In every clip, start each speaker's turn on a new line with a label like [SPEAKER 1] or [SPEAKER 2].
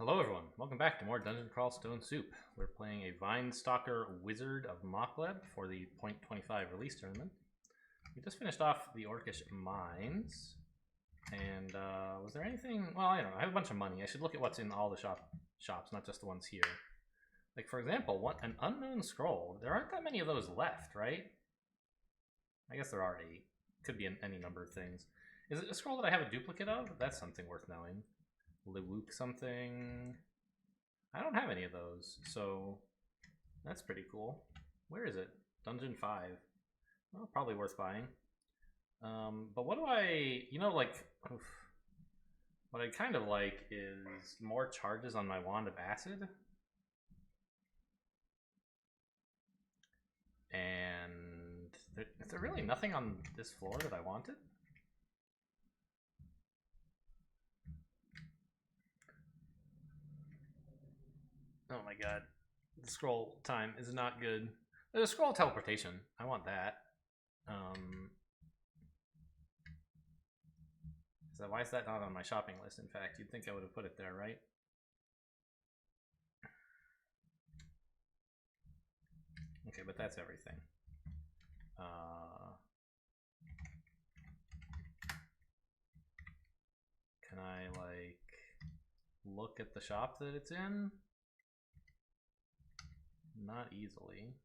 [SPEAKER 1] Hello everyone, welcome back to more Dungeon Crawl Stone Soup. We're playing a Vinestalker Wizard of Mokleb for the .25 release tournament. We just finished off the Orcish Mines, and was there anything, well, I don't know, I have a bunch of money. I should look at what's in all the shops, not just the ones here. Like, for example, an unknown scroll. There aren't that many of those left, right? I guess there are 8. Could be any number of things. Is it a scroll that I have a duplicate of? That's something worth knowing. Lewook something. I don't have any of those, so that's pretty cool. Where is it? Dungeon 5. Well, probably worth buying. But what do I, like, what I kind of like is more charges on my Wand of Acid. And is there really nothing on this floor that I wanted? Oh my god, the scroll time is not good. There's a scroll teleportation. I want that. So why is that not on my shopping list? In fact, you'd think I would have put it there, right? Okay, but that's everything. Can I, like, look at the shop that it's in? Not easily.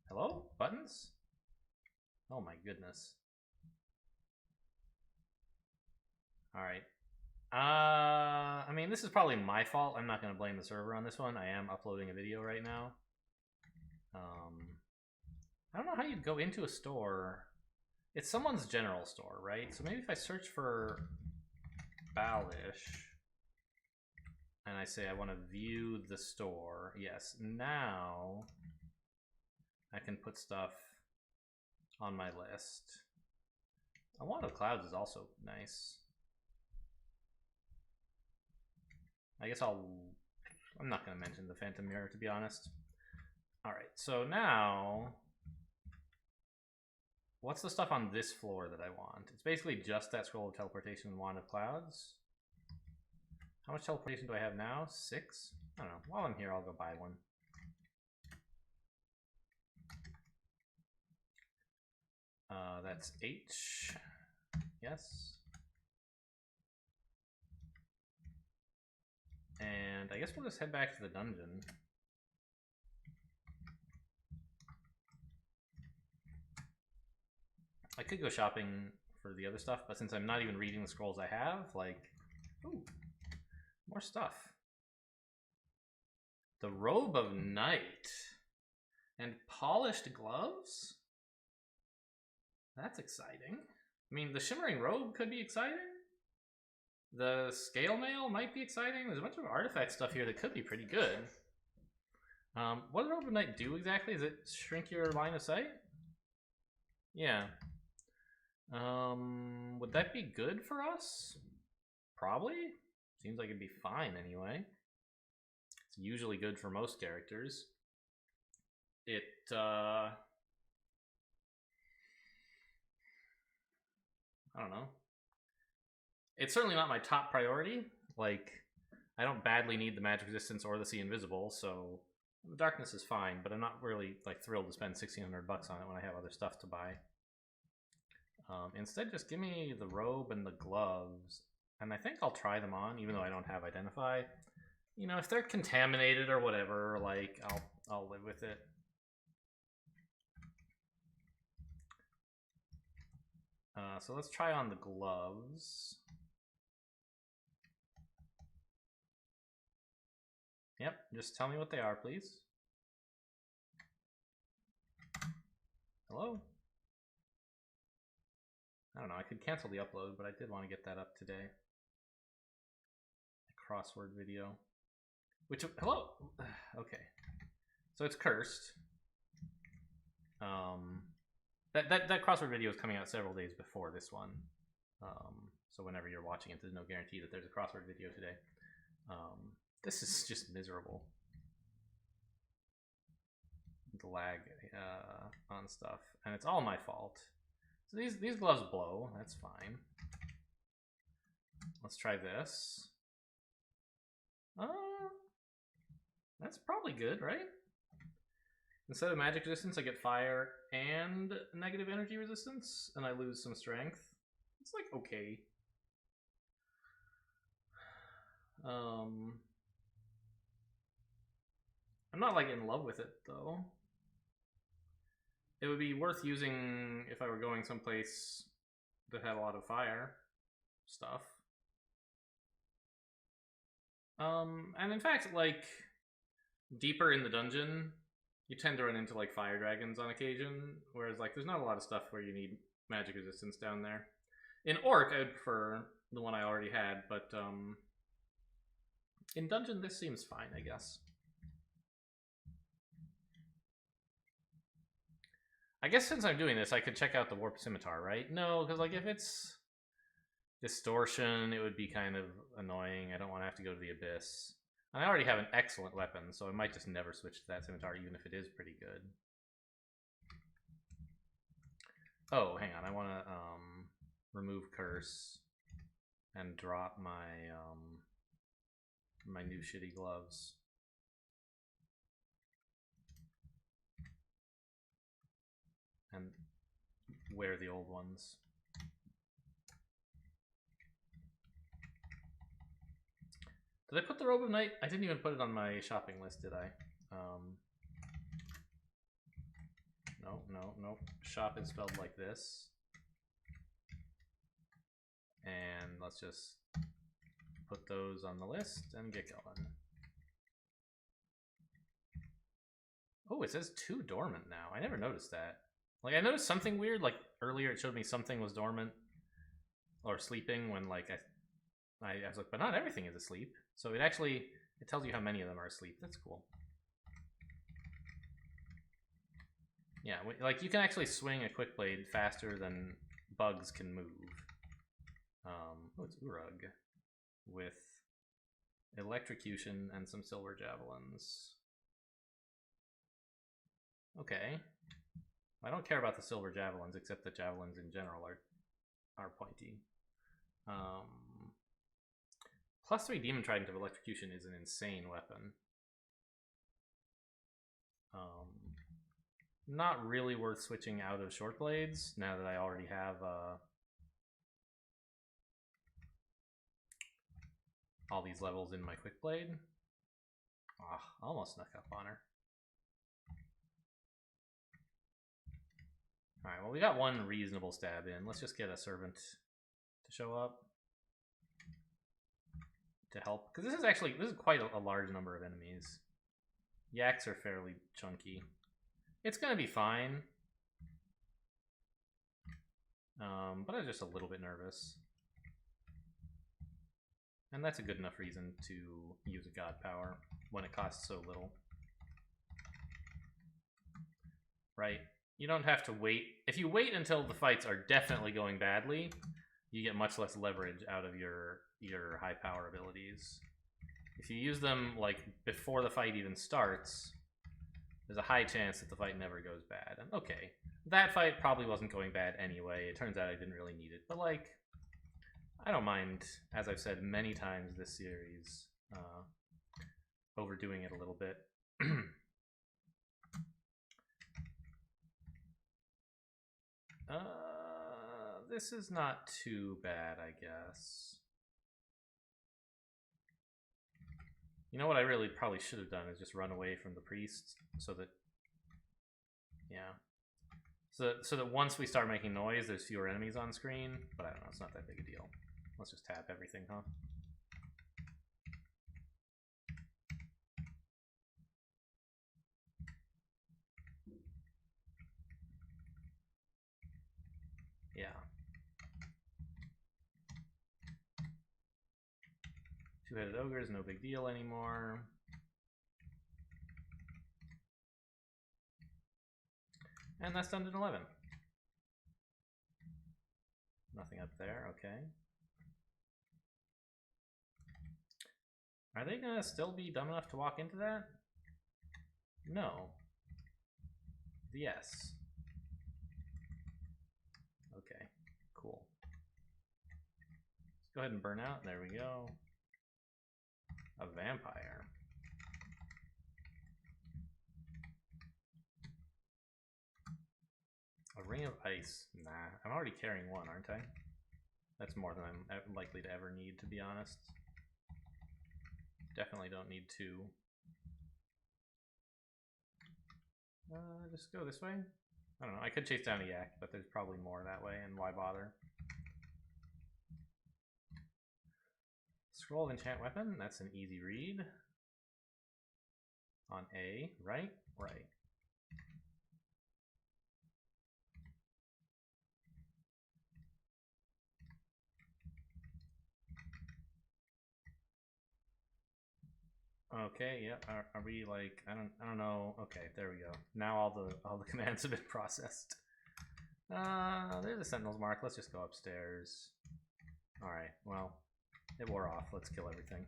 [SPEAKER 1] Hello? Buttons? Oh my goodness. Alright. I mean, this is probably my fault. I'm not going to blame the server on this one. I am uploading a video right now. I don't know how you'd go into a store. It's someone's general store, right? So maybe if I search for Balish and I say I want to view the store, yes, now I can put stuff on my list. A Wand of Clouds is also nice. I guess I'm not going to mention the Phantom Mirror, to be honest. Alright, so now, what's the stuff on this floor that I want? It's basically just that Scroll of Teleportation and Wand of Clouds. How much teleportation do I have now? 6? I don't know. While I'm here, I'll go buy one. That's H. Yes. And I guess we'll just head back to the dungeon. I could go shopping for the other stuff, but since I'm not even reading the scrolls I have, like, ooh, more stuff. The Robe of Night and polished gloves? That's exciting. I mean, the Shimmering Robe could be exciting. The Scale Mail might be exciting. There's a bunch of artifact stuff here that could be pretty good. What does Robe of Night do exactly? Does it shrink your line of sight? Yeah. Would that be good for us? Probably. Seems like it'd be fine anyway. It's usually good for most characters. It, I don't know. It's certainly not my top priority. Like, I don't badly need the magic resistance or the see invisible, so the darkness is fine, but I'm not really, like, thrilled to spend 1,600 bucks on it when I have other stuff to buy. Instead, just give me the robe and the gloves, and I think I'll try them on, even though I don't have Identify. You know, if they're contaminated or whatever, like, I'll live with it. So let's try on the gloves. Yep, just tell me what they are, please. Hello? I don't know, I could cancel the upload, but I did want to get that up today. A crossword video. Which, hello? Okay. So it's cursed. That crossword video is coming out several days before this one. So whenever you're watching it, there's no guarantee that there's a crossword video today. This is just miserable. The lag on stuff. And it's all my fault. So these gloves blow, that's fine. Let's try this. That's probably good, right? Instead of magic resistance, I get fire and negative energy resistance, and I lose some strength. It's like okay. I'm not like in love with it though. It would be worth using if I were going someplace that had a lot of fire stuff. And in fact, like deeper in the dungeon, you tend to run into like fire dragons on occasion, whereas like there's not a lot of stuff where you need magic resistance down there. In Orc, I would prefer the one I already had, but in dungeon this seems fine, I guess. I guess since I'm doing this, I could check out the Warp Scimitar, right? No, because like if it's distortion, it would be kind of annoying. I don't want to have to go to the Abyss. And I already have an excellent weapon, so I might just never switch to that Scimitar, even if it is pretty good. Oh, hang on. I want to remove Curse and drop my my new shitty gloves. And wear the old ones. Did I put the Robe of Night? I didn't even put it on my shopping list, did I? No. Shop is spelled like this. And let's just put those on the list and get going. Oh, it says 2 dormant now. I never noticed that. Like, I noticed something weird. Like, earlier it showed me something was dormant or sleeping when, like, I was like, but not everything is asleep. So it tells you how many of them are asleep. That's cool. Yeah, like, you can actually swing a quick blade faster than bugs can move. Oh, it's Urug with electrocution and some silver javelins. Okay. I don't care about the silver javelins, except that javelins in general are pointy. +3 Demon Trident of Electrocution is an insane weapon. Not really worth switching out of short blades now that I already have all these levels in my quick blade. Ah, almost snuck up on her. Alright, well, we got one reasonable stab in. Let's just get a servant to show up to help. Because this is quite a large number of enemies. Yaks are fairly chunky. It's going to be fine. But I'm just a little bit nervous. And that's a good enough reason to use a god power when it costs so little. Right? You don't have to wait. If you wait until the fights are definitely going badly, you get much less leverage out of your high power abilities. If you use them like before the fight even starts, there's a high chance that the fight never goes bad. And okay, that fight probably wasn't going bad anyway. It turns out I didn't really need it. But like, I don't mind, as I've said many times this series, overdoing it a little bit. This is not too bad, I guess. You know what I really probably should have done is just run away from the priest so that, yeah. So that once we start making noise, there's fewer enemies on screen. But I don't know, it's not that big a deal. Let's just tap everything, huh? Yeah. Two-headed ogre is no big deal anymore. And that's done in 11. Nothing up there, okay. Are they gonna still be dumb enough to walk into that? No. Yes. Okay, cool. Let's go ahead and burn out. There we go. A vampire. A ring of ice. Nah, I'm already carrying one, aren't I? That's more than I'm likely to ever need, to be honest. Definitely don't need two. Just go this way? I don't know, I could chase down a yak, but there's probably more that way, and why bother? Scroll of enchant weapon, that's an easy read. On A, right? Right. Okay, yeah. Are we like I don't know. Okay, there we go. Now all the commands have been processed. There's a sentinel's mark. Let's just go upstairs. Alright, well, it wore off. Let's kill everything.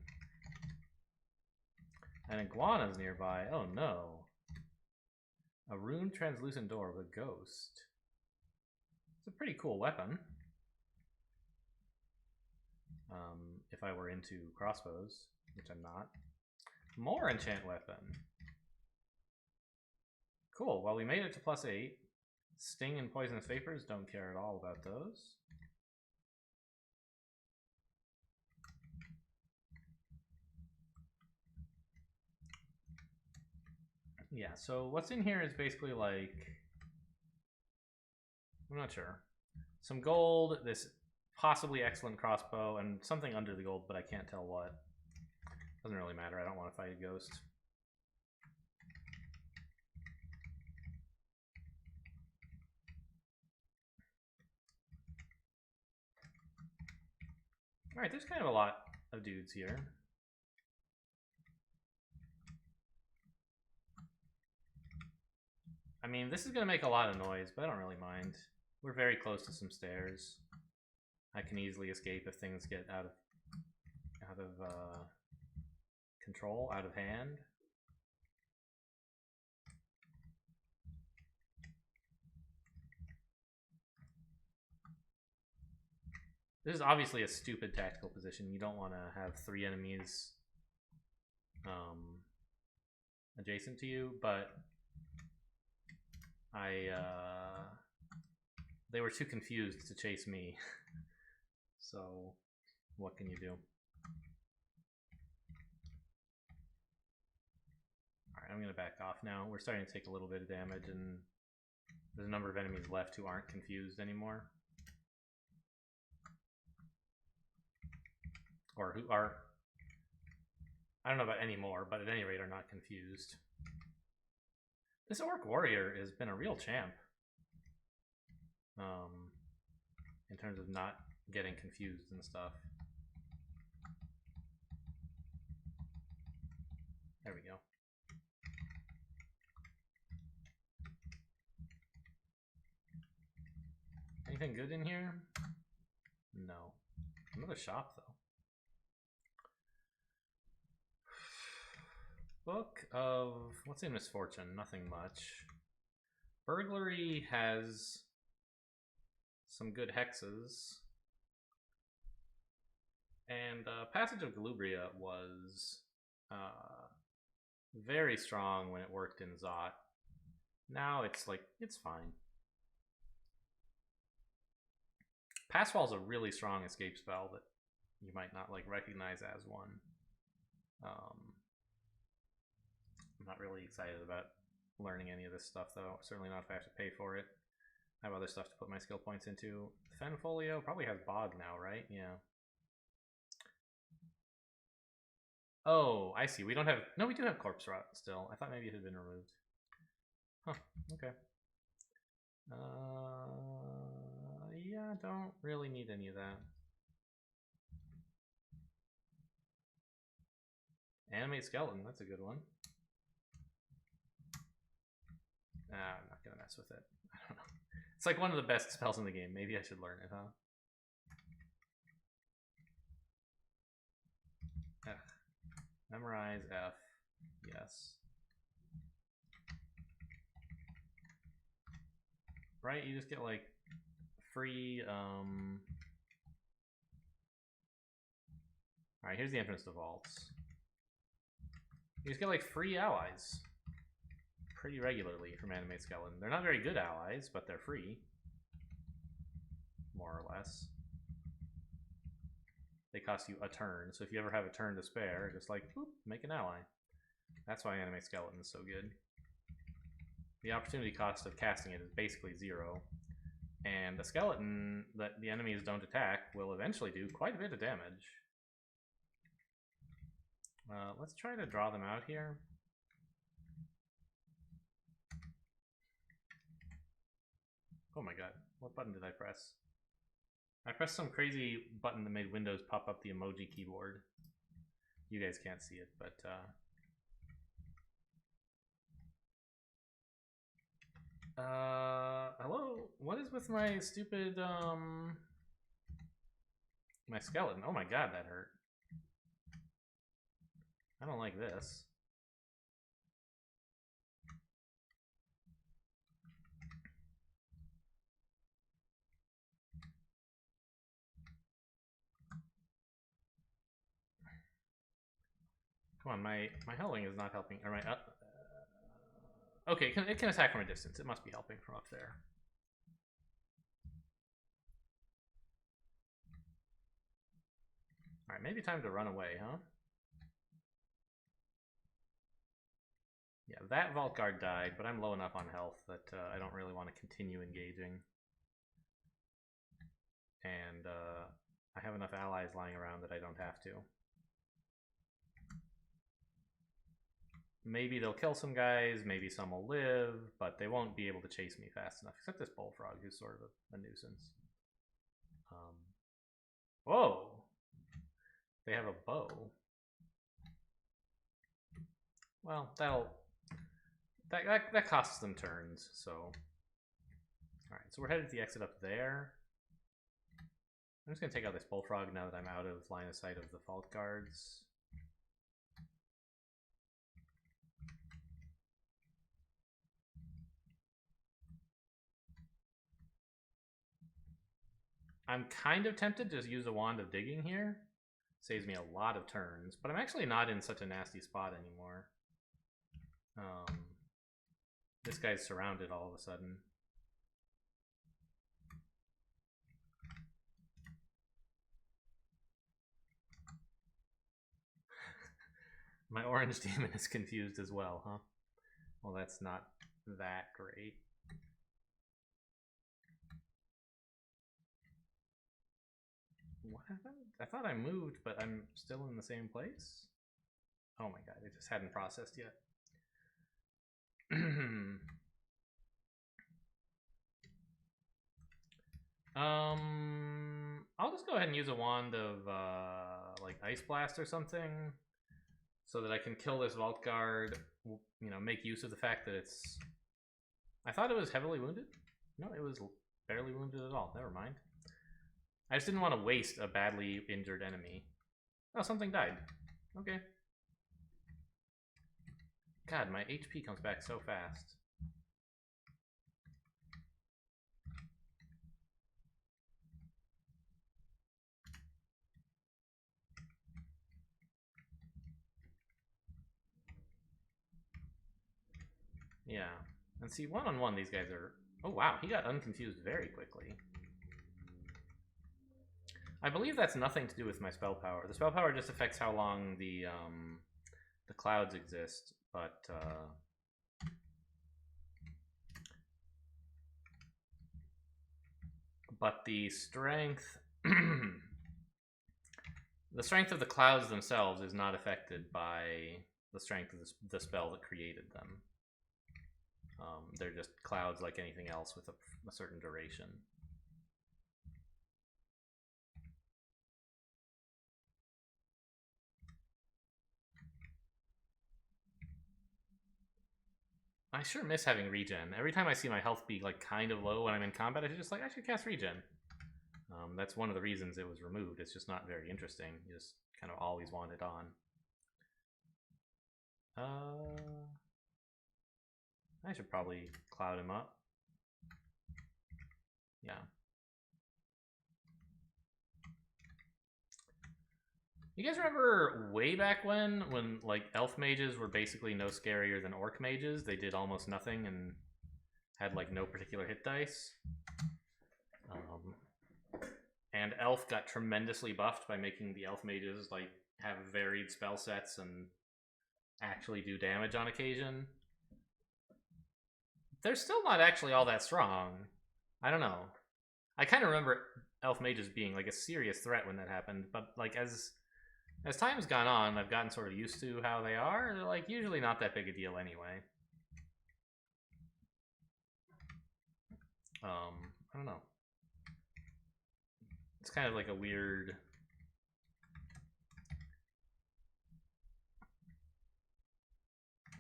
[SPEAKER 1] An iguana's nearby. Oh no. A ruined translucent door with a ghost. It's a pretty cool weapon. If I were into crossbows, which I'm not. More enchant weapon. Cool. Well, we made it to +8. Sting and poisonous vapors, don't care at all about those. Yeah, so what's in here is basically like, I'm not sure. Some gold, this possibly excellent crossbow, and something under the gold, but I can't tell what. Doesn't really matter, I don't want to fight a ghost. Alright, there's kind of a lot of dudes here. I mean, this is going to make a lot of noise, but I don't really mind. We're very close to some stairs. I can easily escape if things get out of control, out of hand. This is obviously a stupid tactical position. You don't want to have 3 enemies adjacent to you, but they were too confused to chase me. So what can you do? Alright, I'm gonna back off now. We're starting to take a little bit of damage, and there's a number of enemies left who aren't confused anymore. Or who are, I don't know about anymore, but at any rate are not confused. This orc warrior has been a real champ. In terms of not getting confused and stuff. There we go. Anything good in here? No. Another shop, though. Book of... what's in Misfortune? Nothing much. Burglary has some good hexes. And Passage of Galubria was very strong when it worked in Zot. Now it's like, it's fine. Passwall's a really strong escape spell that you might not like recognize as one. I'm not really excited about learning any of this stuff, though. Certainly not if I have to pay for it. I have other stuff to put my skill points into. Fenfolio probably has Bog now, right? Yeah. Oh, I see. We don't have... no, we do have Corpse Rot still. I thought maybe it had been removed. Huh, okay. Yeah, don't really need any of that. Animate Skeleton, that's a good one. I'm not gonna mess with it. I don't know. It's like one of the best spells in the game. Maybe I should learn it, huh? Ugh. Memorize F. Yes. Right? You just get like free. Alright, here's the entrance to vaults. You just get like free allies pretty regularly from Animate Skeleton. They're not very good allies, but they're free. More or less. They cost you a turn, so if you ever have a turn to spare, just like, boop, make an ally. That's why Animate Skeleton is so good. The opportunity cost of casting it is basically 0. And the skeleton that the enemies don't attack will eventually do quite a bit of damage. Let's try to draw them out here. Oh my god, what button did I press? I pressed some crazy button that made Windows pop up the emoji keyboard. You guys can't see it, but hello? What is with my stupid, my skeleton? Oh my god, that hurt. I don't like this. Come on, my howling is not helping. Or my okay, it can attack from a distance. It must be helping from up there. All right, maybe time to run away, huh? Yeah, that Vault Guard died, but I'm low enough on health that I don't really want to continue engaging. And I have enough allies lying around that I don't have to. Maybe they'll kill some guys, maybe some will live, but they won't be able to chase me fast enough, except this bullfrog, who's sort of a nuisance. Whoa! They have a bow. Well, that costs them turns, so... Alright, so we're headed to the exit up there. I'm just going to take out this bullfrog now that I'm out of line of sight of the Vault Guards. I'm kind of tempted to just use a Wand of Digging here. Saves me a lot of turns, but I'm actually not in such a nasty spot anymore. This guy's surrounded all of a sudden. My orange demon is confused as well, huh? Well, that's not that great. What happened? I thought I moved, but I'm still in the same place? Oh my god, it just hadn't processed yet. I'll just go ahead and use a wand of like Ice Blast or something, so that I can kill this Vault Guard. You know, make use of the fact that it's. I thought it was heavily wounded. No, it was barely wounded at all. Never mind. I just didn't want to waste a badly injured enemy. Oh, something died. Okay. God, my HP comes back so fast. Yeah. And see, one-on-one, these guys are... Oh, wow, he got unconfused very quickly. I believe that's nothing to do with my spell power. The spell power just affects how long the clouds exist, but the strength the strength of the clouds themselves is not affected by the strength of the spell that created them. They're just clouds like anything else with a certain duration. I sure miss having regen. Every time I see my health be like kind of low when I'm in combat, I just like, I should cast regen. That's one of the reasons it was removed. It's just not very interesting. You just kind of always want it on. I should probably cloud him up. Yeah. You guys remember way back when like elf mages were basically no scarier than orc mages? They did almost nothing and had like no particular hit dice. And elf got tremendously buffed by making the elf mages like have varied spell sets and actually do damage on occasion. They're still not actually all that strong. I don't know. I kind of remember elf mages being like a serious threat when that happened, but like as time's gone on, I've gotten sort of used to how they are. They're like usually not that big a deal anyway. I don't know. It's kind of like a weird...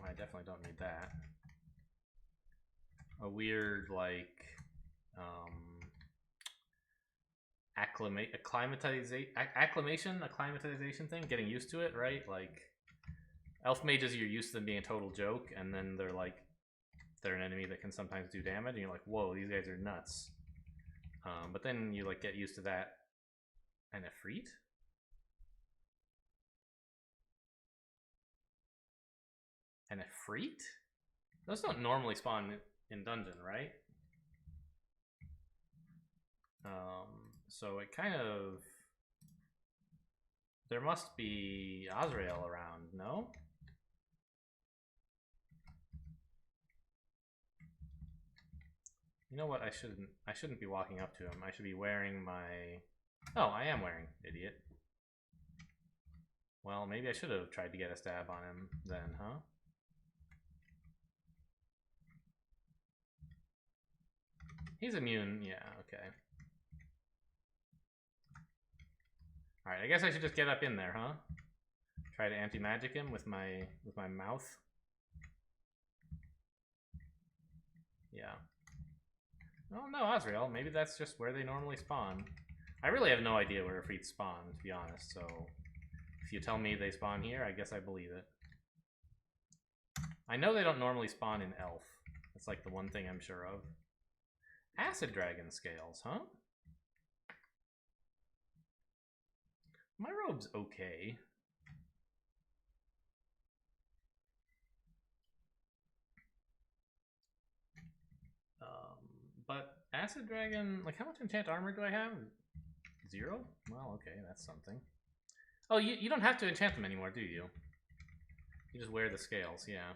[SPEAKER 1] Well, I definitely don't need that. A weird, like, acclimatization thing, getting used to it, right? Like, elf mages, you're used to them being a total joke, and then they're like, they're an enemy that can sometimes do damage, and you're like, whoa, these guys are nuts. But then you like get used to that. And Efreet? And Efreet? Those don't normally spawn in dungeon, right? So it kind of... There must be Azrael around, no? You know what? I shouldn't be walking up to him. I should be wearing my... Oh, I am wearing, idiot. Well, maybe I should have tried to get a stab on him then, huh? He's immune, yeah, okay. Alright, I guess I should just get up in there, huh? Try to anti-magic him with my mouth. Yeah. Oh no, Azrael, maybe that's just where they normally spawn. I really have no idea where Efreet spawn, to be honest, so if you tell me they spawn here, I guess I believe it. I know they don't normally spawn in Elf. That's like the one thing I'm sure of. Acid Dragon scales, huh? My robe's okay. But Acid Dragon, like how much enchant armor do I have? 0? Well, okay, that's something. Oh, you don't have to enchant them anymore, do you? You just wear the scales, yeah.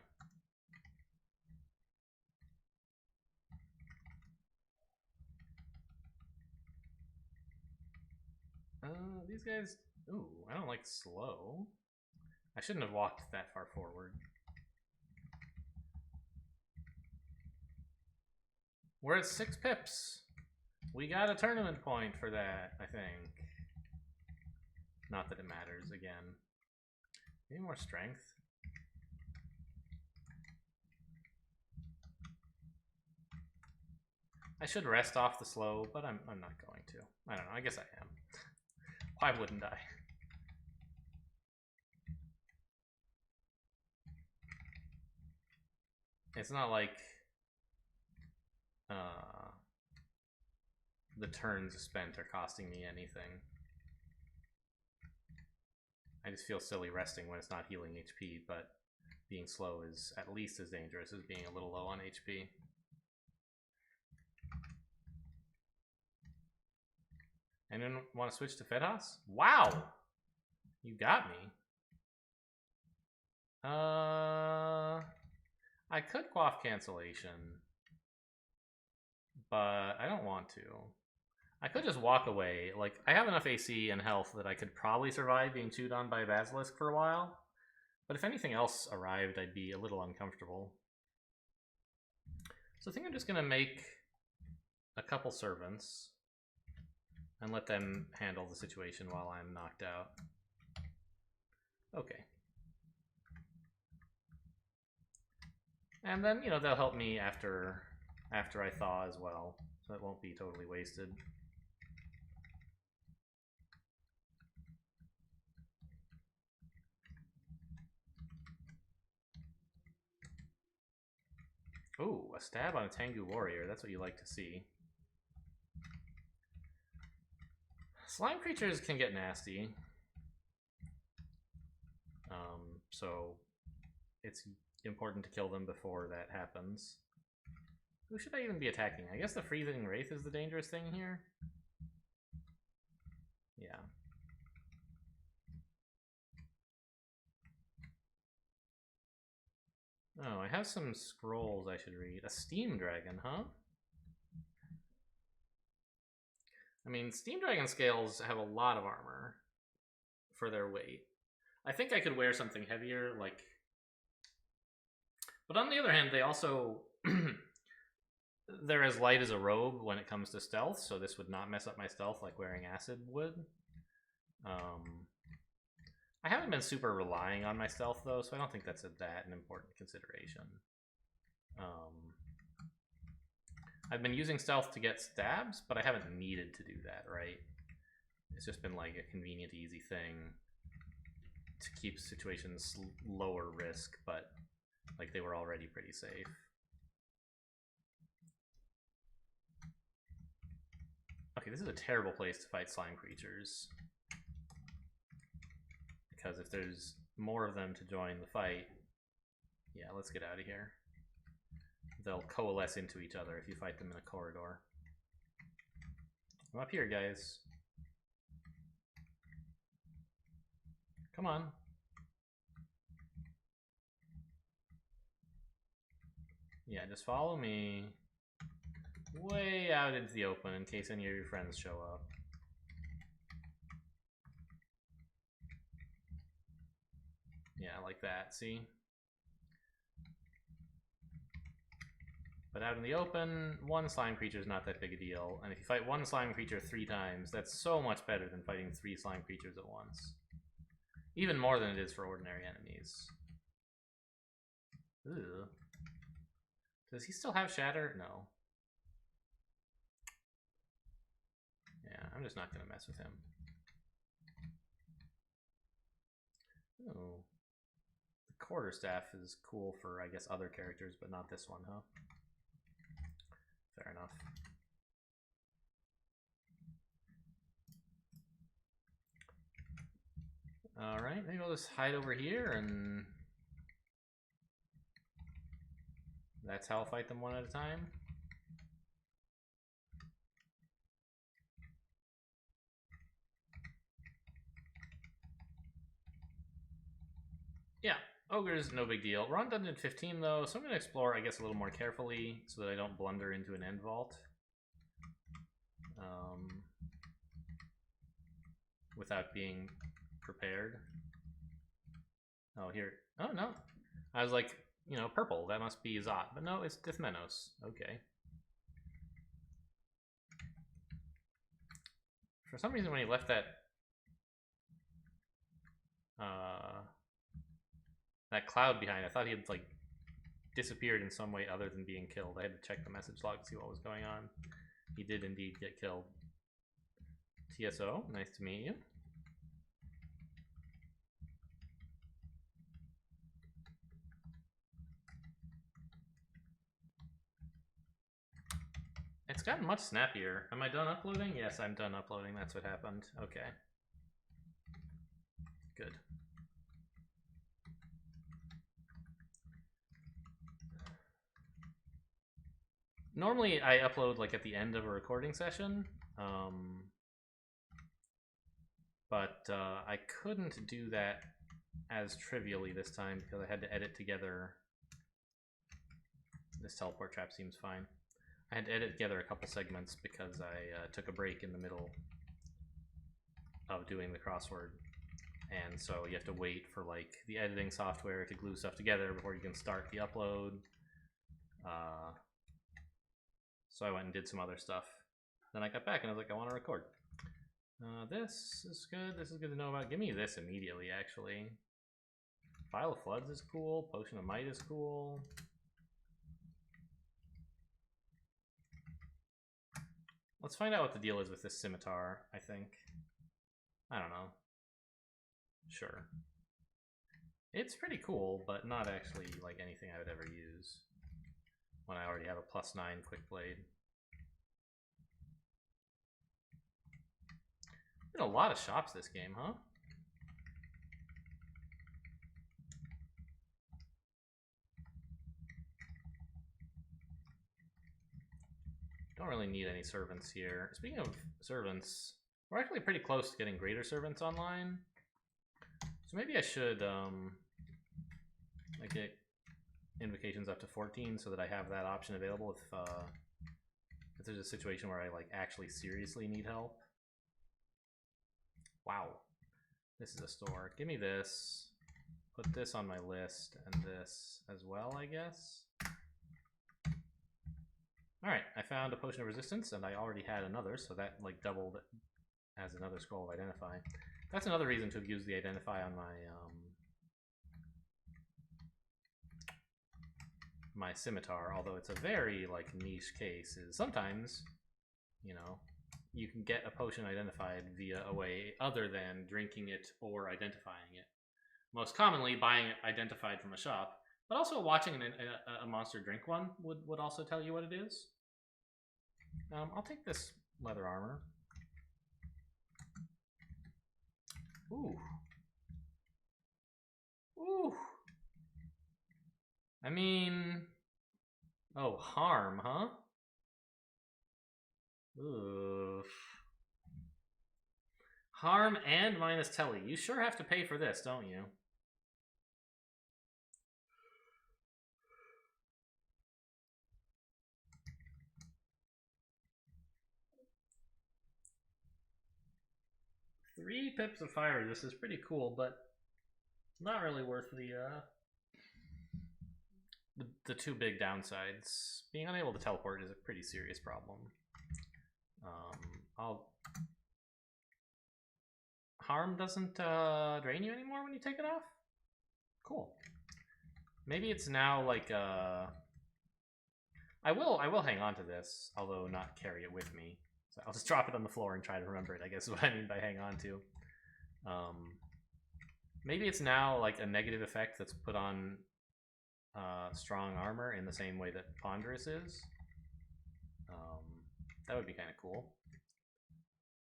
[SPEAKER 1] These guys... Ooh, I don't like slow. I shouldn't have walked that far forward. We're at 6 pips. We got a tournament point for that, I think. Not that it matters, again. Maybe more strength. I should rest off the slow, but I'm not going to. I don't know, I guess I am. Why wouldn't I? It's not like the turns spent are costing me anything. I just feel silly resting when it's not healing HP, but being slow is at least as dangerous as being a little low on HP. Anyone want to switch to Fedhas? Wow! You got me. I could quaff cancellation, but I don't want to. I could just walk away. Like, I have enough AC and health that I could probably survive being chewed on by a basilisk for a while. But if anything else arrived, I'd be a little uncomfortable. So I think I'm just going to make a couple servants and let them handle the situation while I'm knocked out. Okay. And then, you know, they'll help me after I thaw as well, so it won't be totally wasted. Ooh, a stab on a Tengu warrior. That's what you like to see. Slime creatures can get nasty. so it's important to kill them before that happens. Who should I even be attacking? I guess the Freezing Wraith is the dangerous thing here. Yeah. Oh, I have some scrolls I should read. A Steam Dragon, huh? I mean, Steam Dragon scales have a lot of armor for their weight. I think I could wear something heavier, like... But on the other hand, they also... They're as light as a robe when it comes to stealth, so this would not mess up my stealth like wearing acid would. I haven't been super relying on my stealth, though, so I don't think that's that an important consideration. I've been using stealth to get stabs, but I haven't needed to do that, right? It's just been like a convenient, easy thing to keep situations lower risk, but like they were already pretty safe. Okay, this is a terrible place to fight slime creatures. Because if there's more of them to join the fight, yeah, let's get out of here. They'll coalesce into each other if you fight them in a corridor. I'm up here, guys. Come on. Yeah, just follow me way out into the open in case any of your friends show up. Yeah, like that, see? But out in the open, one slime creature is not that big a deal. And if you fight one slime creature 3 times, that's so much better than fighting 3 slime creatures at once. Even more than it is for ordinary enemies. Ugh. Does he still have Shatter? No. Yeah, I'm just not going to mess with him. Oh. The Quarterstaff is cool for, I guess, other characters, but not this one, huh? Fair enough. Alright, maybe I'll just hide over here and... That's how I'll fight them one at a time. Yeah, Ogre's no big deal. We're on Dungeon 15 though, so I'm going to explore, I guess, a little more carefully so that I don't blunder into an end vault. Without being prepared. Oh, here. Oh, no. I was like, you know, purple. That must be Zot. But no, it's Dithmenos. Okay. For some reason, when he left that... that cloud behind, I thought he had, like, disappeared in some way other than being killed. I had to check the message log to see what was going on. He did indeed get killed. TSO, nice to meet you. It's gotten much snappier. Am I done uploading? Yes, I'm done uploading. That's what happened. Okay. Good. Normally, I upload like at the end of a recording session, but I couldn't do that as trivially this time because I had to edit together. This teleport trap seems fine. I had to edit together a couple segments because I took a break in the middle of doing the crossword. And so you have to wait for like the editing software to glue stuff together before you can start the upload. So I went and did some other stuff. Then I got back and I was like, I want to record. This is good. This is good to know about. Give me this immediately, actually. Vial of Floods is cool. Potion of Might is cool. Let's find out what the deal is with this scimitar, I think. I don't know. Sure. It's pretty cool, but not actually like anything I would ever use when I already have a +9 quick blade. Been a lot of shops this game, huh? Don't really need any servants here. Speaking of servants, we're actually pretty close to getting greater servants online. So maybe I should like get invocations up to 14 so that I have that option available if there's a situation where I like actually seriously need help. Wow. This is a store. Give me this. Put this on my list and this as well, I guess. Alright, I found a potion of resistance and I already had another, so that like doubled as another scroll of identify. That's another reason to have used the identify on my my scimitar, although it's a very like niche case. Is sometimes, you know, you can get a potion identified via a way other than drinking it or identifying it. Most commonly, buying it identified from a shop, but also watching a monster drink one would also tell you what it is. I'll take this leather armor. Ooh. Ooh. I mean... Oh, harm, huh? Oof. Harm and minus telly. You sure have to pay for this, don't you? Three pips of fire. This is pretty cool, but not really worth the two big downsides. Being unable to teleport is a pretty serious problem. Harm doesn't drain you anymore when you take it off? Cool. Maybe it's now like I will hang on to this, although not carry it with me. So I'll just drop it on the floor and try to remember it, I guess is what I mean by hang on to. Maybe it's now like a negative effect that's put on strong armor in the same way that ponderous is. That would be kind of cool.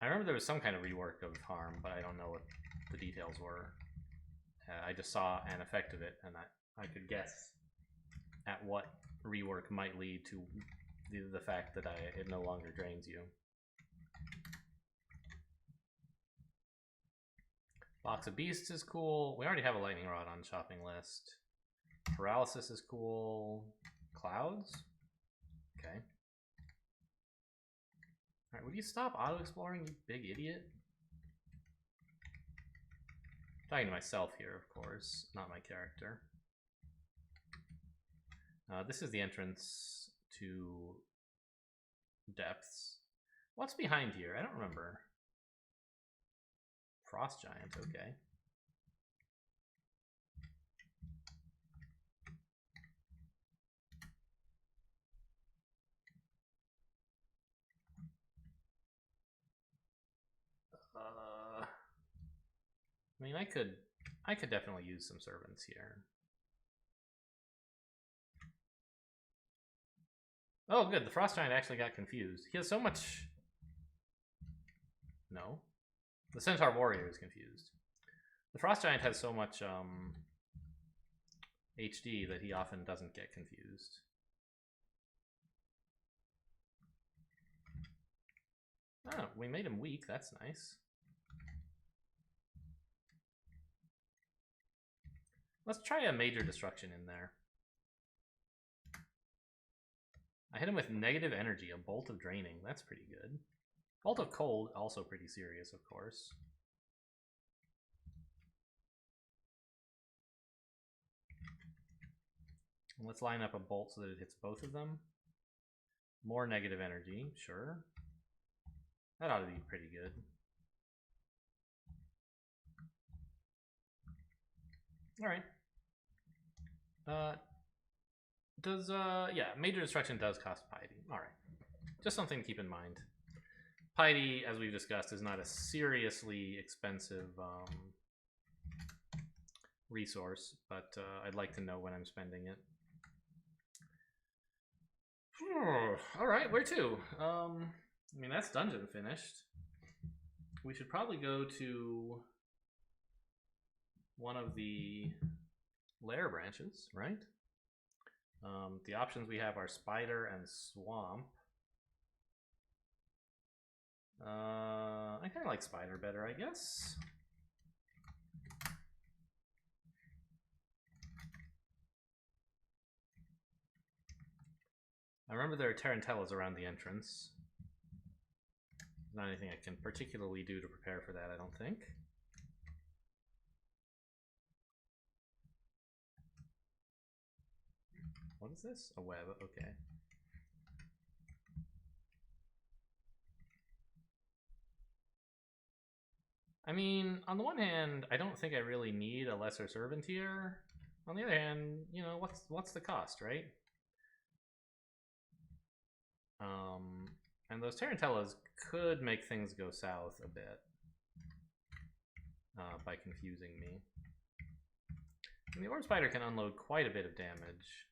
[SPEAKER 1] I remember there was some kind of rework of harm, but I don't know what the details were. I just saw an effect of it, and I could guess at what rework might lead to the fact that it no longer drains you. Box of Beasts is cool. We already have a lightning rod on the shopping list. Paralysis is cool. Clouds? Okay. Alright, would you stop auto-exploring, you big idiot? I'm talking to myself here, of course, not my character. This is the entrance to depths. What's behind here? I don't remember. Frost Giant, okay. I mean, I could definitely use some servants here. Oh, good. The Frost Giant actually got confused. He has so much... No. The Centaur Warrior is confused. The Frost Giant has so much HD that he often doesn't get confused. Oh, we made him weak. That's nice. Let's try a major destruction in there. I hit him with negative energy, a bolt of draining. That's pretty good. Bolt of cold, also pretty serious, of course. And let's line up a bolt so that it hits both of them. More negative energy, sure. That ought to be pretty good. Alright. Yeah, major destruction does cost piety. Alright. Just something to keep in mind. Piety, as we've discussed, is not a seriously expensive resource, but I'd like to know when I'm spending it. Alright, where to? I mean, that's dungeon finished. We should probably go to one of the lair branches, right? The options we have are spider and swamp. I kind of like spider better, I guess. I remember there are tarantellas around the entrance. Not anything I can particularly do to prepare for that, I don't think. What is this? A web, okay. I mean, on the one hand, I don't think I really need a lesser servant here. On the other hand, you know, what's the cost, right? And those tarantellas could make things go south a bit by confusing me. And the orb spider can unload quite a bit of damage.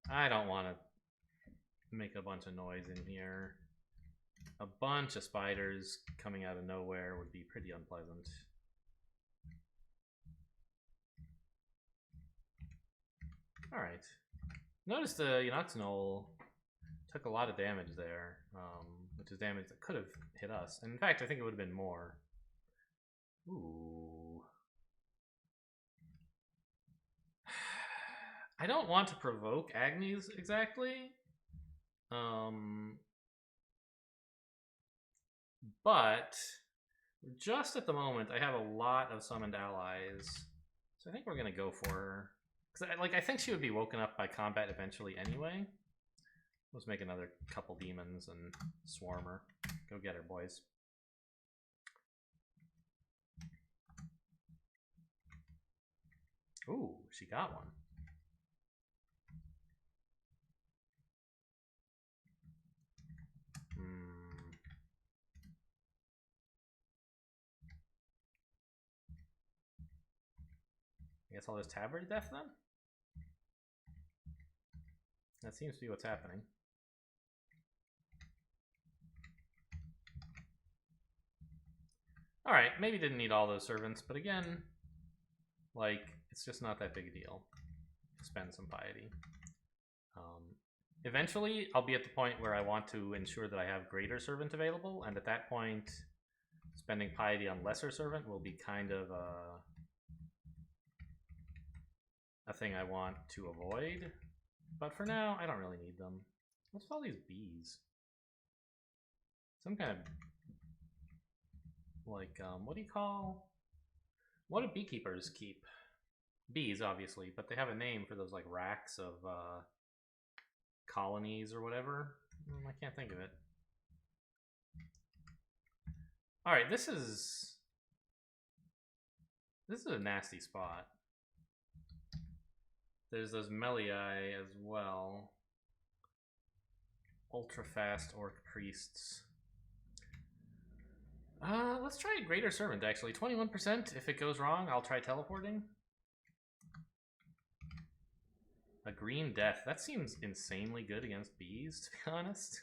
[SPEAKER 1] I don't want to make a bunch of noise in here. A bunch of spiders coming out of nowhere would be pretty unpleasant. Alright. Notice the Yanoxanol took a lot of damage there, which is damage that could have hit us. And in fact, I think it would have been more. Ooh. I don't want to provoke Agnes exactly. But just at the moment, I have a lot of summoned allies. So I think we're going to go for her. Because I think she would be woken up by combat eventually anyway. Let's make another couple demons and swarm her. Go get her, boys. Ooh, she got one. I guess I'll just tab her to death then? That seems to be what's happening. Alright, maybe didn't need all those servants, but again, like, it's just not that big a deal to spend some piety. Eventually, I'll be at the point where I want to ensure that I have greater servant available, and at that point, spending piety on lesser servant will be kind of a thing I want to avoid. But for now, I don't really need them. What's with all these bees? Some kind of, like, what do you call? What do beekeepers keep? Bees, obviously, but they have a name for those, like, racks of colonies or whatever. I can't think of it. Alright, this is a nasty spot. There's those Melii as well. Ultra fast orc priests. Let's try a greater servant actually. 21%. If it goes wrong, I'll try teleporting. A green death. That seems insanely good against bees, to be honest.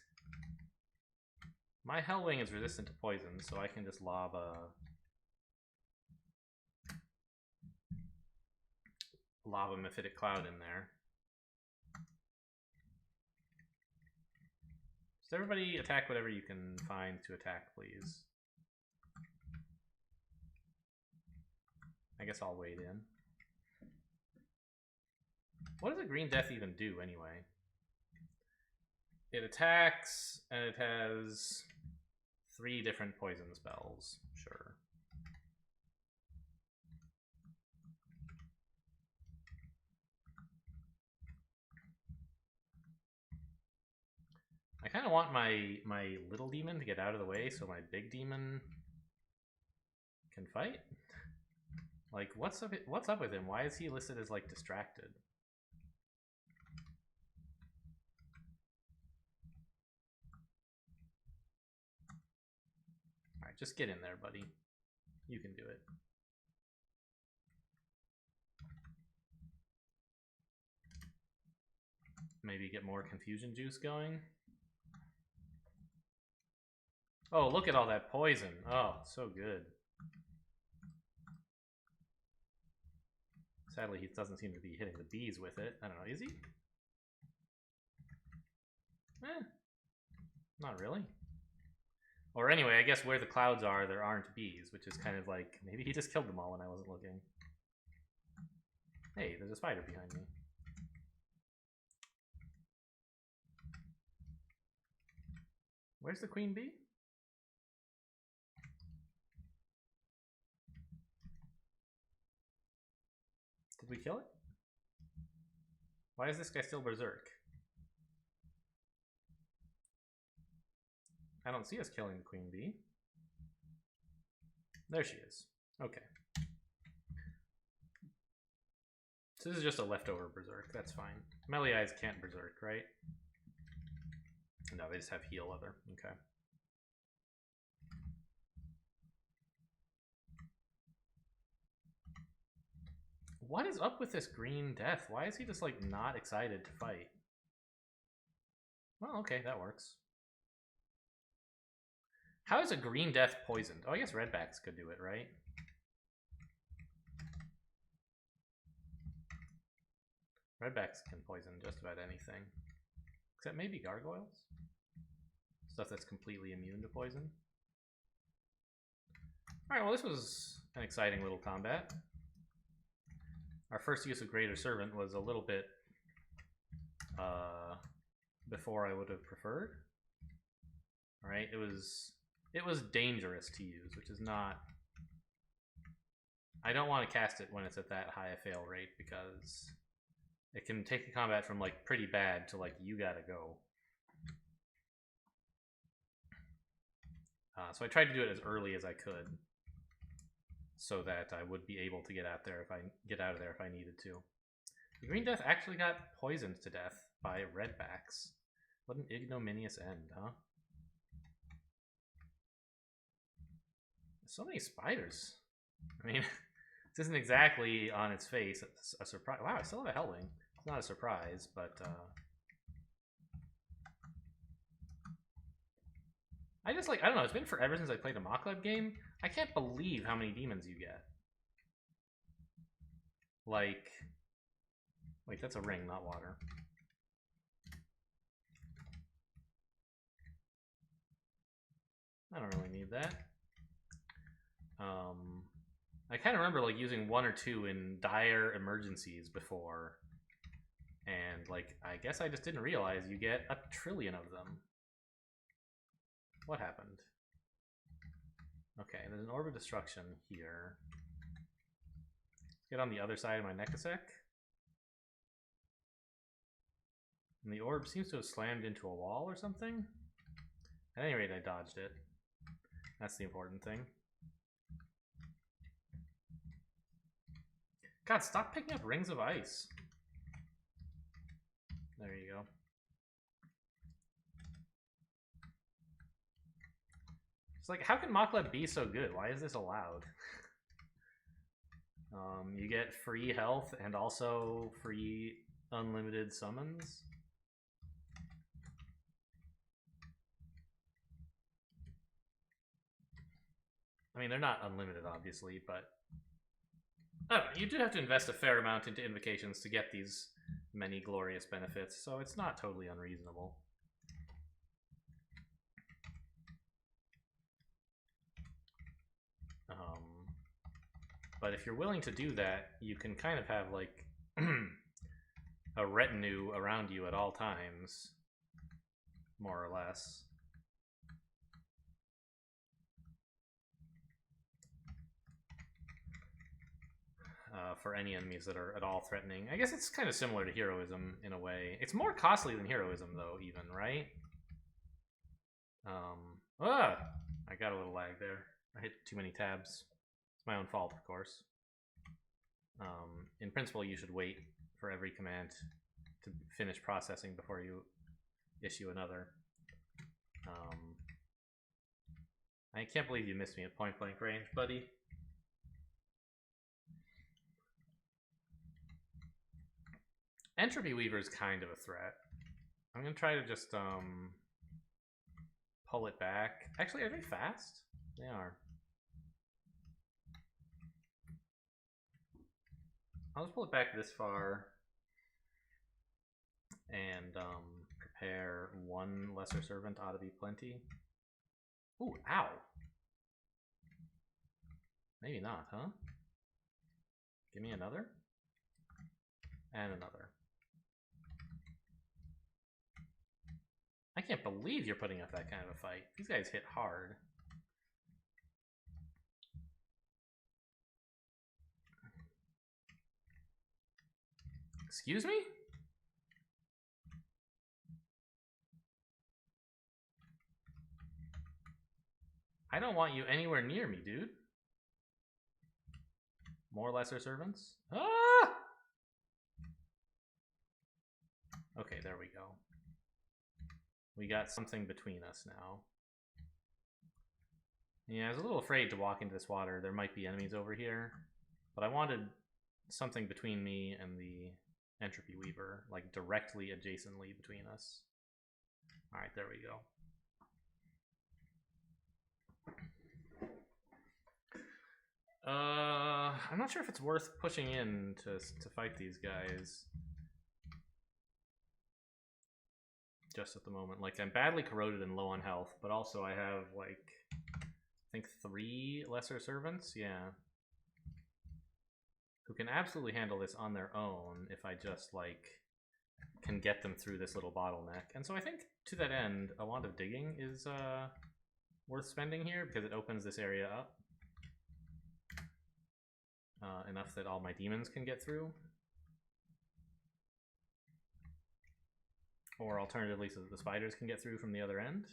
[SPEAKER 1] My Hellwing is resistant to poison, so I can just lob a Mephitic Cloud in there. Just everybody attack whatever you can find to attack, please. I guess I'll wait in. What does a green death even do anyway? It attacks and it has 3 different poison spells. Sure. I kind of want my little demon to get out of the way so my big demon can fight. Like, what's up with him? Why is he listed as, like, distracted? Alright, just get in there, buddy. You can do it. Maybe get more confusion juice going. Oh, look at all that poison. Oh, so good. Sadly, he doesn't seem to be hitting the bees with it. I don't know, is he? Not really. Or anyway, I guess where the clouds are, there aren't bees, which is kind of like, maybe he just killed them all when I wasn't looking. Hey, there's a spider behind me. Where's the queen bee? Did we kill it? Why is this guy still berserk? I don't see us killing the queen bee. There she is. Okay. So this is just a leftover berserk. That's fine. Meliai's can't berserk, right? No, they just have heal other. Okay. What is up with this green death? Why is he just like not excited to fight? Well, okay, that works. How is a green death poisoned? Oh, I guess redbacks could do it, right? Redbacks can poison just about anything. Except maybe gargoyles? Stuff that's completely immune to poison. Alright, well this was an exciting little combat. Our first use of Greater Servant was a little bit before I would have preferred. Alright, it was dangerous to use, which is not... I don't want to cast it when it's at that high a fail rate, because it can take the combat from like pretty bad to like you gotta go. So I tried to do it as early as I could, so that I would be able to get out there if I needed to. The Green Death actually got poisoned to death by redbacks. What an ignominious end, huh? So many spiders. I mean, this isn't exactly on its face a surprise. Wow, I still have a Hellwing. It's not a surprise, but I just like, I don't know, it's been forever since I played a Mockleb game. I can't believe how many demons you get. Like, wait, that's a ring, not water. I don't really need that. I kind of remember like using 1 or 2 in dire emergencies before, and like I guess I just didn't realize you get a trillion of them. What happened? Okay, there's an Orb of Destruction here. Let's get on the other side of my Nekasek. And the orb seems to have slammed into a wall or something. At any rate, I dodged it. That's the important thing. God, stop picking up rings of ice. There you go. It's like, how can Mockleb be so good? Why is this allowed? You get free health and also free unlimited summons. I mean, they're not unlimited, obviously, but I don't know, you do have to invest a fair amount into invocations to get these many glorious benefits, so it's not totally unreasonable. But if you're willing to do that, you can kind of have like a retinue around you at all times, more or less. For any enemies that are at all threatening. I guess it's kind of similar to heroism in a way. It's more costly than heroism though, even, right? I got a little lag there. I hit too many tabs. It's my own fault, of course. In principle, you should wait for every command to finish processing before you issue another. I can't believe you missed me at point blank range, buddy. Entropy Weaver is kind of a threat. I'm gonna try to just pull it back. Actually, are they fast? They are. I'll just pull it back this far and prepare one lesser servant ought to be plenty. Ooh, ow. Maybe not, huh? Give me another. And another. I can't believe you're putting up that kind of a fight. These guys hit hard. Excuse me? I don't want you anywhere near me, dude. More lesser servants? Ah! Okay, there we go. We got something between us now. Yeah, I was a little afraid to walk into this water. There might be enemies over here. But I wanted something between me and the Entropy Weaver, like directly adjacently between us. Alright, there we go. I'm not sure if it's worth pushing in to fight these guys. Just at the moment. Like, I'm badly corroded and low on health, but also I have, like, I think 3 lesser servants? Yeah. Who can absolutely handle this on their own if I just, like, can get them through this little bottleneck. And so I think, to that end, a wand of digging is worth spending here, because it opens this area up. Enough that all my demons can get through. Or alternatively, so that the spiders can get through from the other end.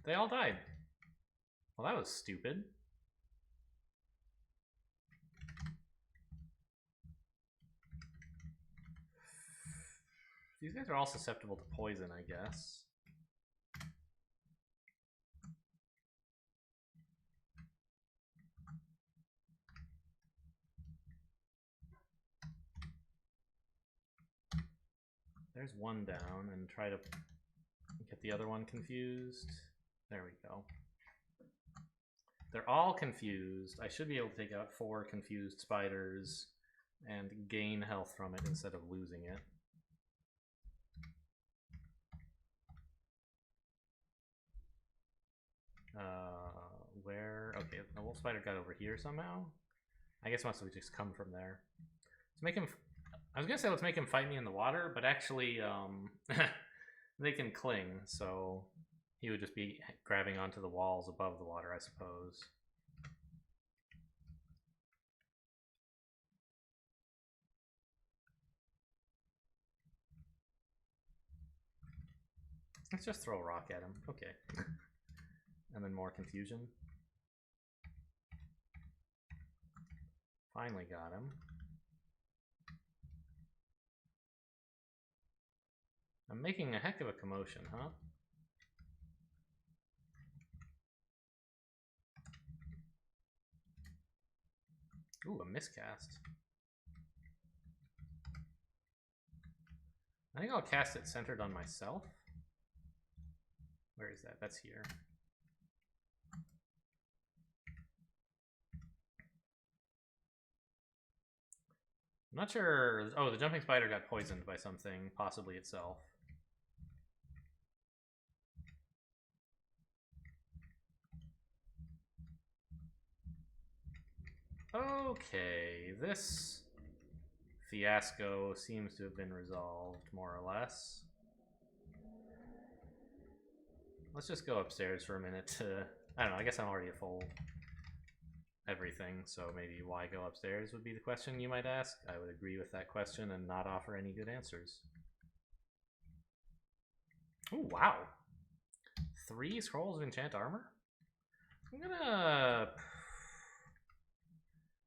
[SPEAKER 1] They all died. Well, that was stupid. These guys are all susceptible to poison, I guess. There's one down, and try to get the other one confused. There we go. They're all confused. I should be able to take out 4 confused spiders and gain health from it instead of losing it. Where? Okay, the wolf spider got over here somehow. I guess must have just come from there. Let's make him. I was gonna say let's make him fight me in the water, but actually, they can cling, so he would just be grabbing onto the walls above the water, I suppose. Let's just throw a rock at him. Okay. And then more confusion. Finally got him. I'm making a heck of a commotion, huh? Ooh, a miscast. I think I'll cast it centered on myself. Where is that? That's here. I'm not sure. Oh, the jumping spider got poisoned by something, possibly itself. Okay, this fiasco seems to have been resolved, more or less. Let's just go upstairs for a minute to... I don't know, I guess I'm already at full everything, so maybe why go upstairs would be the question you might ask. I would agree with that question and not offer any good answers. Ooh, wow. 3 scrolls of enchant armor? I'm gonna...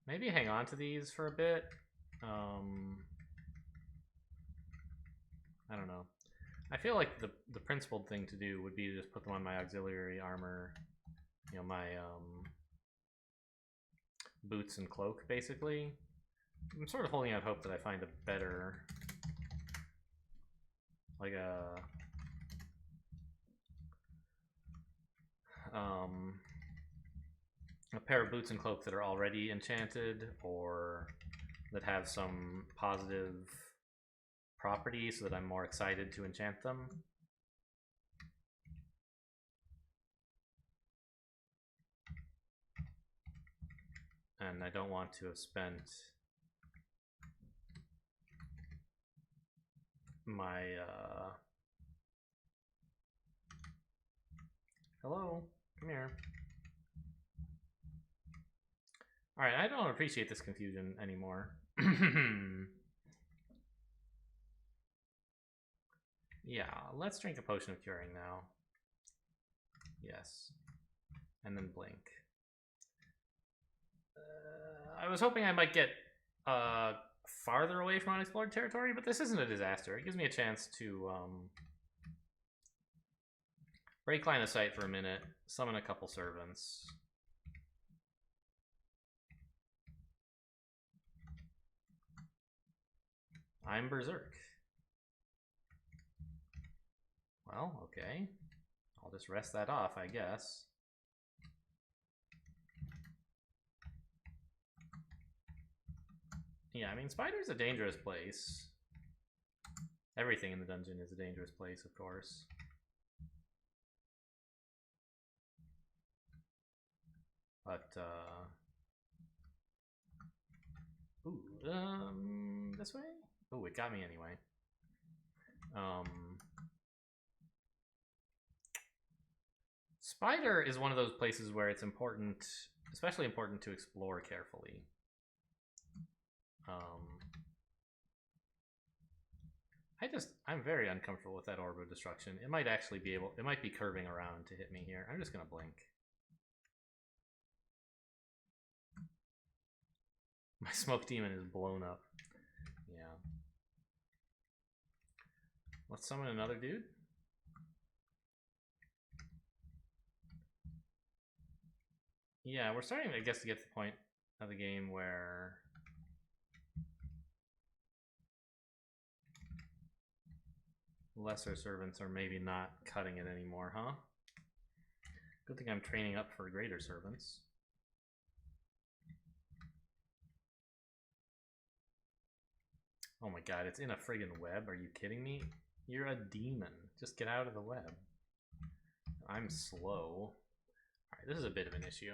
[SPEAKER 1] maybe hang on to these for a bit. I don't know. I feel like the principled thing to do would be to just put them on my auxiliary armor, you know, my boots and cloak, basically. I'm sort of holding out hope that I find a better, like a pair of boots and cloak that are already enchanted or that have some positive properties so that I'm more excited to enchant them. And I don't want to have spent my hello, come here. Alright, I don't appreciate this confusion anymore. Yeah, let's drink a potion of curing now. Yes. And then blink. I was hoping I might get farther away from unexplored territory, but this isn't a disaster. It gives me a chance to break line of sight for a minute, summon a couple servants. I'm berserk. Well, okay. I'll just rest that off, I guess. Yeah, I mean, Spider's a dangerous place. Everything in the dungeon is a dangerous place, of course. But, ooh, this way? Oh, it got me anyway. Spider is one of those places where it's important, especially important to explore carefully. I'm very uncomfortable with that Orb of Destruction. It might actually be it might be curving around to hit me here. I'm just gonna blink. My smoke demon is blown up. Yeah. Let's summon another dude. Yeah, we're starting, I guess, to get to the point of the game where lesser servants are maybe not cutting it anymore, huh? Good thing I'm training up for greater servants. Oh my god, it's in a friggin' web. Are you kidding me? You're a demon. Just get out of the web. I'm slow. Alright, this is a bit of an issue.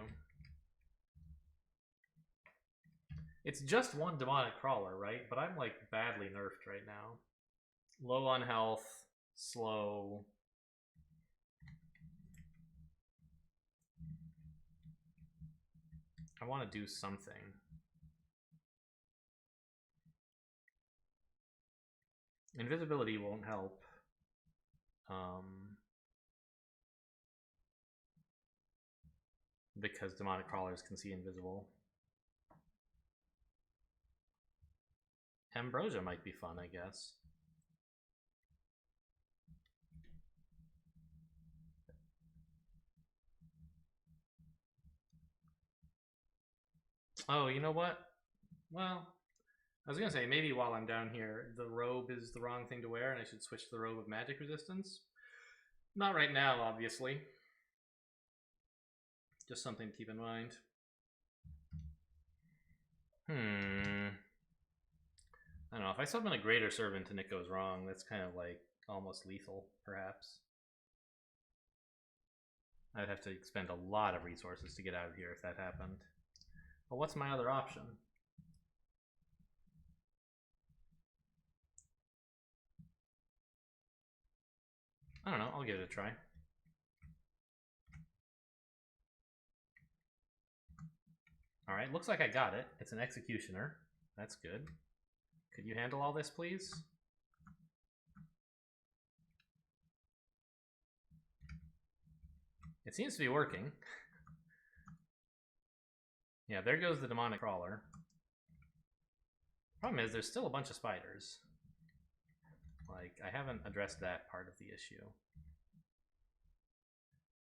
[SPEAKER 1] It's just one demonic crawler, right? But I'm like badly nerfed right now. Low on health, slow. I want to do something. Invisibility won't help. Because demonic crawlers can see invisible. Ambrosia might be fun, I guess. Oh, you know what? Well, I was gonna say, maybe while I'm down here, the robe is the wrong thing to wear and I should switch to the robe of magic resistance. Not right now, obviously. Just something to keep in mind. I don't know, if I summon a greater servant and it goes wrong, that's kind of like almost lethal, perhaps. I'd have to expend a lot of resources to get out of here if that happened. But what's my other option? I don't know, I'll give it a try. Alright, looks like I got it. It's an executioner. That's good. Could you handle all this, please? It seems to be working. Yeah, there goes the demonic crawler. Problem is, there's still a bunch of spiders. Like, I haven't addressed that part of the issue.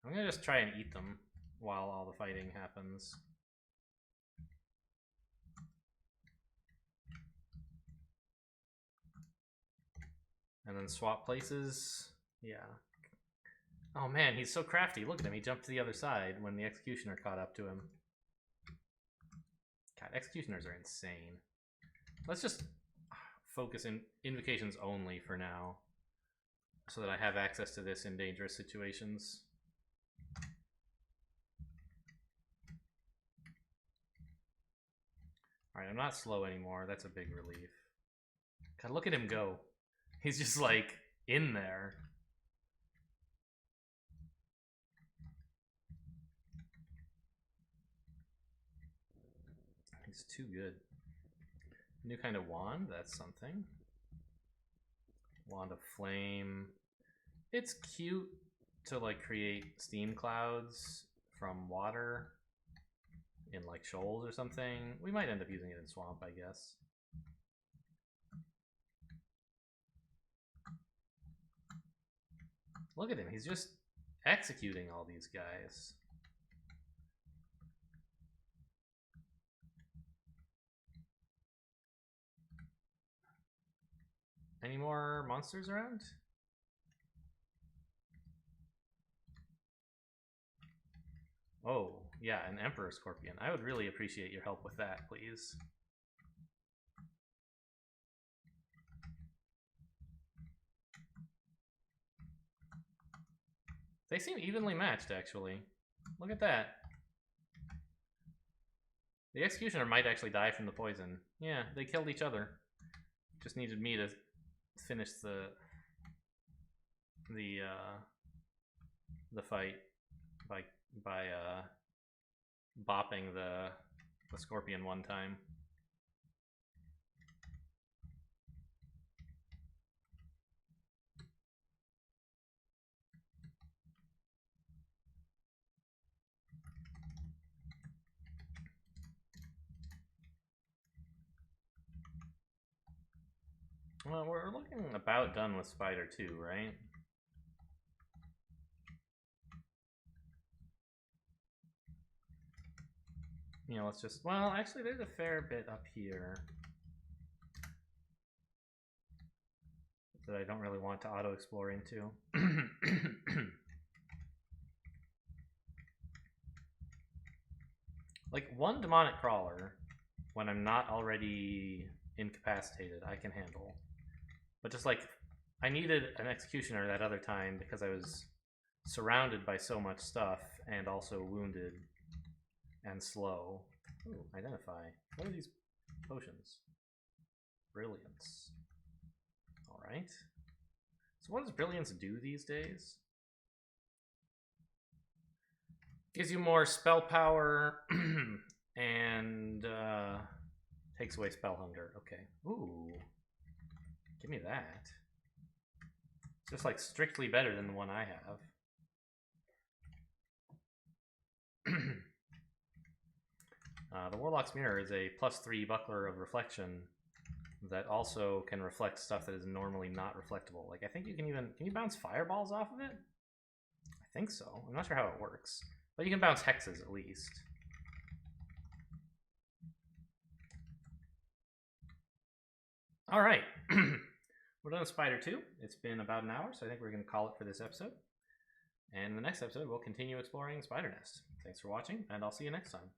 [SPEAKER 1] I'm gonna just try and eat them while all the fighting happens. And then swap places. Yeah. Oh man, he's so crafty. Look at him. He jumped to the other side when the executioner caught up to him. God, executioners are insane. Let's just focus in invocations only for now, so that I have access to this in dangerous situations. Alright, I'm not slow anymore. That's a big relief. God, look at him go. He's just like in there. He's too good. New kind of wand, that's something. Wand of Flame. It's cute to like create steam clouds from water in like shoals or something. We might end up using it in Swamp, I guess. Look at him, he's just executing all these guys. Any more monsters around? Oh, yeah, an Emperor Scorpion. I would really appreciate your help with that, please. They seem evenly matched, actually. Look at that. The Executioner might actually die from the poison. Yeah, they killed each other. Just needed me to finish the fight by bopping the Scorpion one time. Well, we're looking about done with Spider 2, right? You know, let's just... Well, actually, there's a fair bit up here that I don't really want to auto-explore into. Like, one Demonic Crawler, when I'm not already incapacitated, I can handle. But just like, I needed an Executioner that other time because I was surrounded by so much stuff and also wounded and slow. Ooh, identify. What are these potions? Brilliance. Alright. So what does Brilliance do these days? Gives you more spell power and takes away spell hunger. Okay. Ooh. Give me that. It's just like strictly better than the one I have. The Warlock's Mirror is a +3 Buckler of Reflection that also can reflect stuff that is normally not reflectable. Like, I think you can even... Can you bounce fireballs off of it? I think so. I'm not sure how it works. But you can bounce hexes at least. Alright. We're done with Spider 2. It's been about an hour, so I think we're going to call it for this episode. And in the next episode, we'll continue exploring Spider Nest. Thanks for watching, and I'll see you next time.